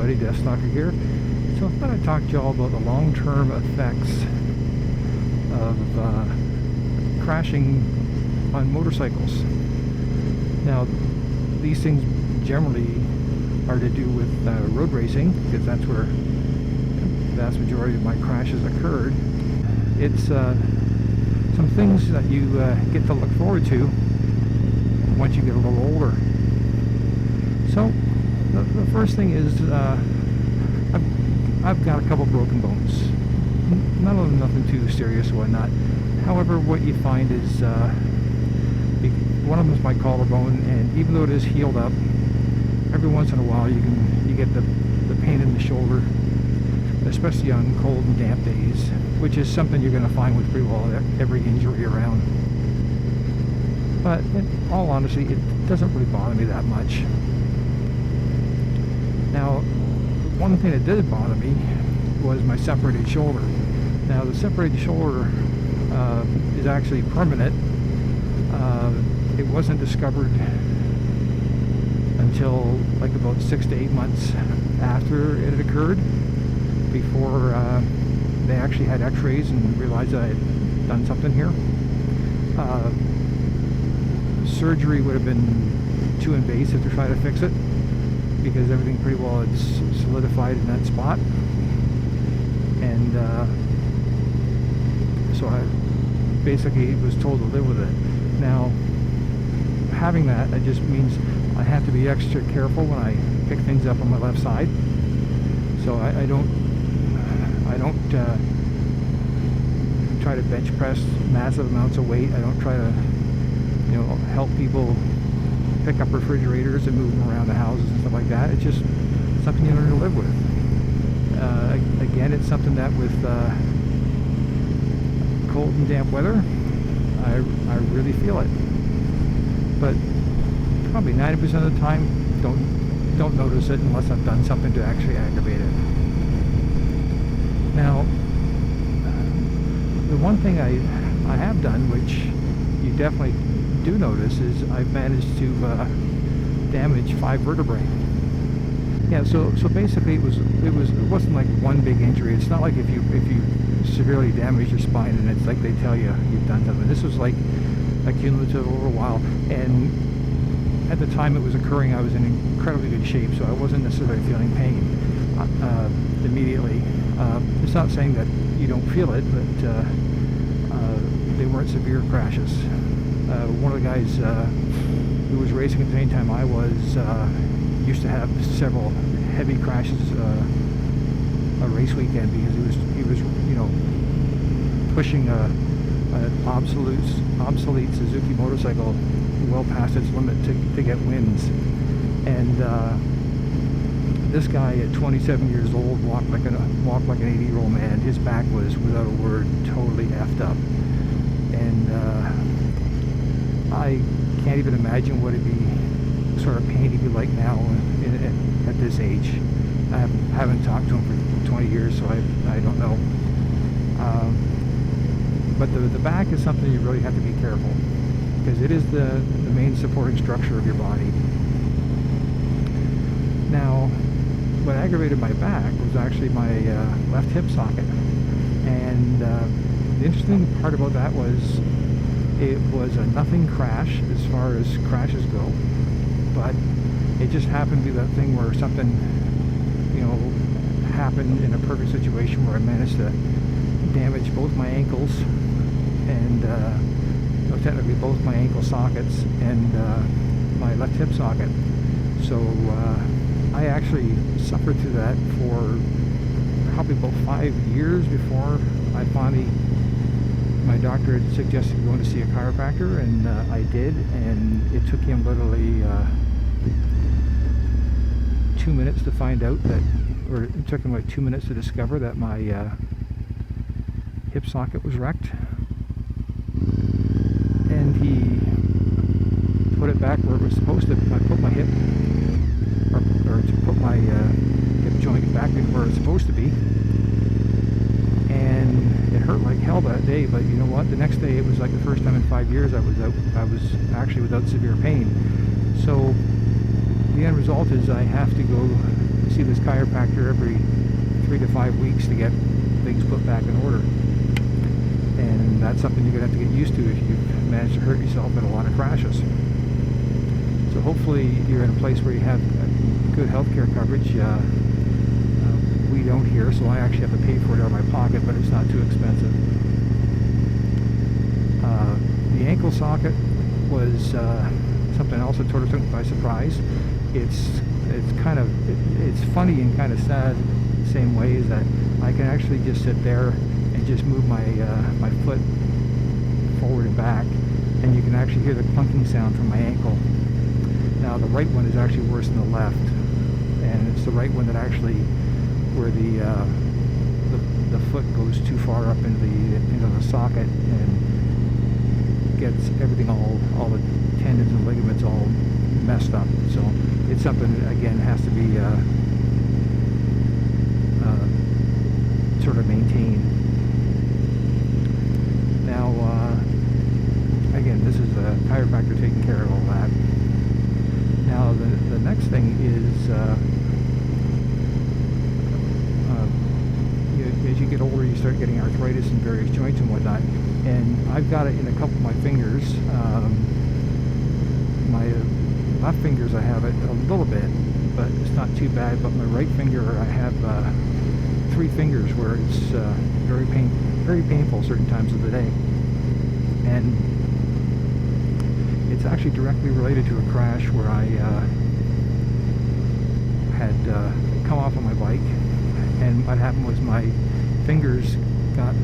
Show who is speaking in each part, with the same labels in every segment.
Speaker 1: everybody, Death Stalker here. So I thought I'd talk to you all about the long-term effects of crashing on motorcycles. Now, these things generally are to do with road racing, because that's where the vast majority of my crashes occurred. It's some things that you get to look forward to once you get a little older. So the first thing is I've got a couple broken bones. None of them nothing too serious or whatnot. However, what you find is one of them is my collarbone, and even though it is healed up, every once in a while you get the pain in the shoulder, especially on cold and damp days, which is something you're going to find with pretty well every injury around. But in all honesty, it doesn't really bother me that much. Now, one thing that did bother me was my separated shoulder. Now, the separated shoulder is actually permanent. It wasn't discovered until like about 6 to 8 months after it had occurred, before they actually had x-rays and realized that I had done something here. Surgery would have been too invasive to try to fix it, because everything pretty well had solidified in that spot. And so I basically was told to live with it. Now, having that, it just means I have to be extra careful when I pick things up on my left side. So I don't try to bench press massive amounts of weight. I don't try to, help people pick up refrigerators and move them around the houses and stuff like that. It's just something you learn to live with. Again, it's something that with cold and damp weather, I really feel it. But probably 90% of the time, don't notice it unless I've done something to actually aggravate it. Now, the one thing I have done, which you definitely do notice, is I've managed to damage 5 vertebrae. Yeah, so basically it wasn't like one big injury. It's not like if you severely damage your spine and it's like they tell you you've done something. This was like accumulative over a while, and at the time it was occurring, I was in incredibly good shape, so I wasn't necessarily feeling pain immediately. It's not saying that you don't feel it, but they weren't severe crashes. One of the guys who was racing at the same time I was used to have several heavy crashes a race weekend, because he was pushing an obsolete Suzuki motorcycle well past its limit to get wins. And this guy at 27 years old walked like an 80-year-old man. His back was, without a word, totally effed up. And I can't even imagine what it'd be, sort of pain he'd be like now at this age. I haven't talked to him for 20 years, so I don't know. But the back is something you really have to be careful, because it is the main supporting structure of your body. Now, what aggravated my back was actually my left hip socket. And the interesting part about that was it was a nothing crash as far as crashes go, but it just happened to be that thing where something, happened in a perfect situation where I managed to damage both my ankles and technically both my ankle sockets and my left hip socket. So I actually suffered through that for probably about 5 years before I finally, my doctor had suggested going to see a chiropractor, and I did, and it took him literally 2 minutes to find out that, or it took him like 2 minutes to discover that my hip socket was wrecked. And he put it back where it was supposed to. I put my hip, or to put my hip joint back where it's supposed to be. And it hurt like hell that day, but you know what? The next day it was like the first time in 5 years I was actually without severe pain. So the end result is I have to go see this chiropractor every 3 to 5 weeks to get things put back in order. And that's something you're going to have to get used to if you've managed to hurt yourself in a lot of crashes. So hopefully you're in a place where you have good healthcare coverage. We don't here, so I actually have to pay for it out of my pocket, but it's not too expensive. The ankle socket was something else that sort of took me by surprise. It's funny and kind of sad the same way, is that I can actually just sit there and just move my my foot forward and back, and you can actually hear the clunking sound from my ankle. Now the right one is actually worse than the left, and it's the right one that actually where the foot goes too far up into the socket and gets everything all the tendons and ligaments all messed up. So it's something that again has to be sort of maintained. Now again, this is a chiropractor taking care of all that. Now the next thing is as you get older, you start getting arthritis in various joints and whatnot, and I've got it in a couple of my fingers. My left fingers, I have it a little bit, but it's not too bad. But my right finger, I have 3 fingers where it's very painful certain times of the day, and it's actually directly related to a crash where I had come off on my bike, and what happened was my fingers got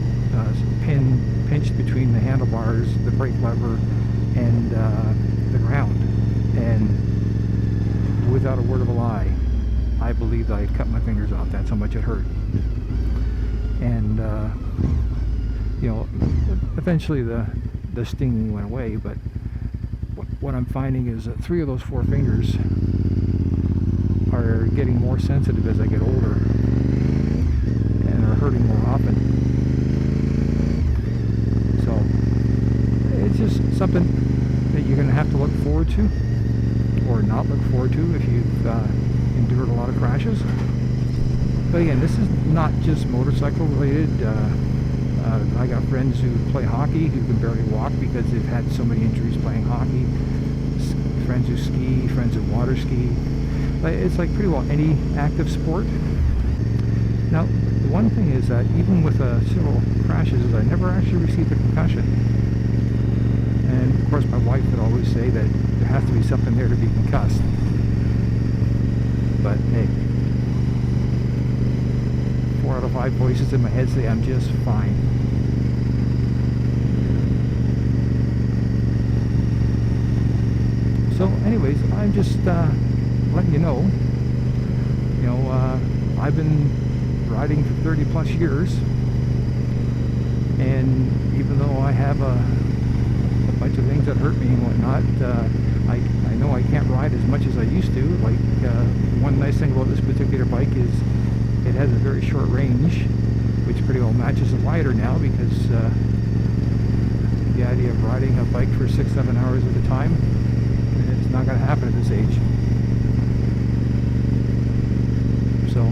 Speaker 1: pinched between the handlebars, the brake lever, and the ground. And without a word of a lie, I believed I had cut my fingers off. That's how much it hurt. And you know, eventually the stinging went away. But what I'm finding is that 3 of those 4 fingers are getting more sensitive as I get older, and are hurting more often. So it's just something that you're going to have to look forward to, or not look forward to, if you've endured a lot of crashes. But again, this is not just motorcycle related. I got friends who play hockey who can barely walk because they've had so many injuries playing hockey. Friends who ski, friends who water ski. It's like pretty well any active sport. Now, the one thing is that even with several crashes, is I never actually received a concussion. And of course, my wife would always say that there has to be something there to be concussed. But hey, 4 out of 5 voices in my head say I'm just fine. So anyways, I'm just letting you know, I've been riding for 30 plus years, and even though I have a bunch of things that hurt me and whatnot, I know I can't ride as much as I used to. Like, one nice thing about this particular bike is it has a very short range, which pretty well matches the lighter now, because the idea of riding a bike for 6-7 hours at a time, it's not going to happen at this age. So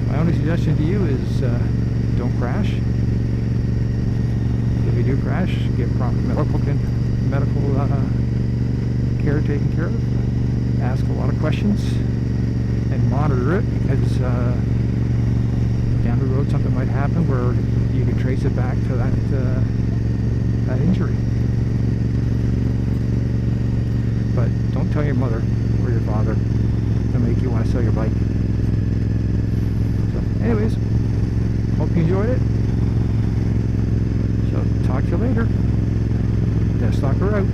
Speaker 1: my only suggestion to you is don't crash. If you do crash, get proper medical care taken care of. Ask a lot of questions and monitor it, because down the road something might happen where you can trace it back to that injury. But don't tell your mother or your father to make you want to sell your bike. So anyways, hope you enjoyed it. So talk to you later. Death Stalker out.